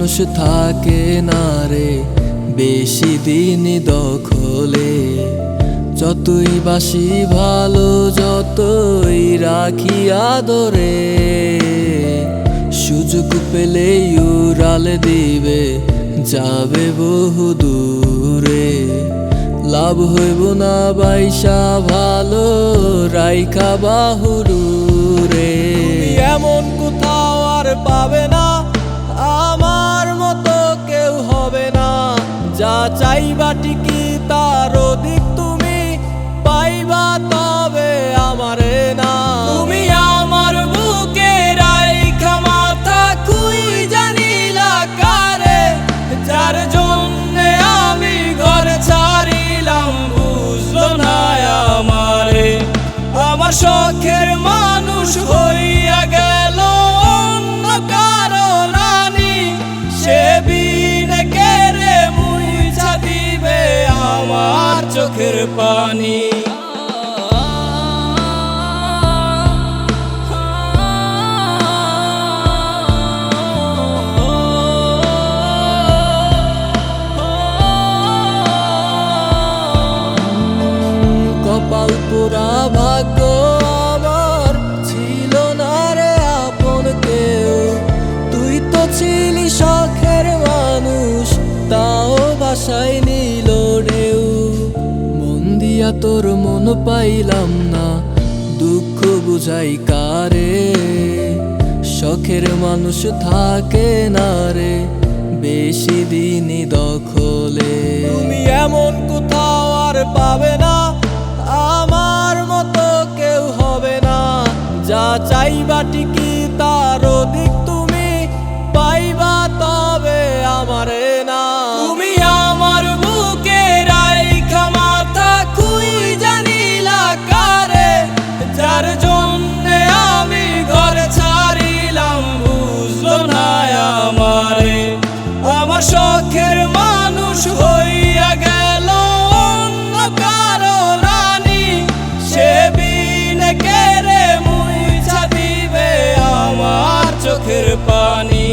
মানুষ থাকে না রে বেশি দিন দখলে। যতই বাসি ভালো যতই রাখি আদরে, সুযোগ পেলেই উড়াল দিবে যাবে বহু দূরে। লাভ হইব না বাইসা ভালো রাইখা বাহুরে। এমন কোথাও আর পাবে না, আমার মতো কেউ হবে না। যা চাইবা ঠিকই তার অধিক তুমি পাইবা, তবে আমারে না। তুমি আমার বুকে রাইখা মাথা খুই জানিলা কারে, যার জন্যে আমি ঘর ছাড়িলাম বুঝলো না আমারে। আমার শখের মানুষ হইয়া গেল অন্য কারো রানী, সে বিনে কেড়ে মুইছা দিবে আমার চোখের পানি। কপাল পোড়া ভাগ্য আমার ছিল না রে আপন কেউ। তুই তো ছিলি শখের মানুষ, তাও বাসায় নিল ঢেউ। মন দিয়া তোর মন পাইলাম না, দুঃখ বুঝাই কারে। শখের মানুষ থাকে না রে বেশি দিনই দখলে। তুমি এমন কোথাও আর পাবে না, আমার মতো কেউ হবে না। যা চাইবা ঠিকই তার অধিক তুমি পাইবা, তবে আমারে না। তুমি আমার বুকে রাইখা মাথা খুই জানিলা কারে, যার জন্যে আমি ঘর ছাড়িলাম বুঝলো না আমারে। আমার শখের মানুষ হইয়া গেল অন্য কারো রানী, সে বিনে কেড়ে মুইছা দিবে আমার চোখের পানি।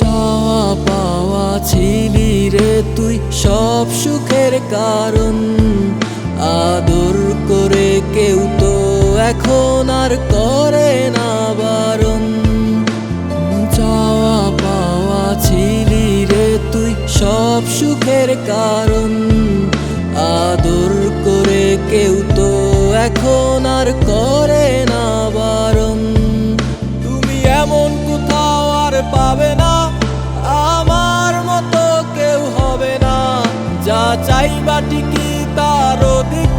চাওয়া পাওয়া ছিলি রে তুই সব সুখের কারণ, আদর করে কেউ তো এখন আর করে না বারণ। চাওয়া পাওয়া ছিলি রে তুই সব সুখের কারণ, আদর করে কেউ তো এখন আর করে না বারণ। তুমি এমন কোথাও আর পাবে না, আমার মতো কেউ হবে না। যা চাইবা ঠিকই তার অধিক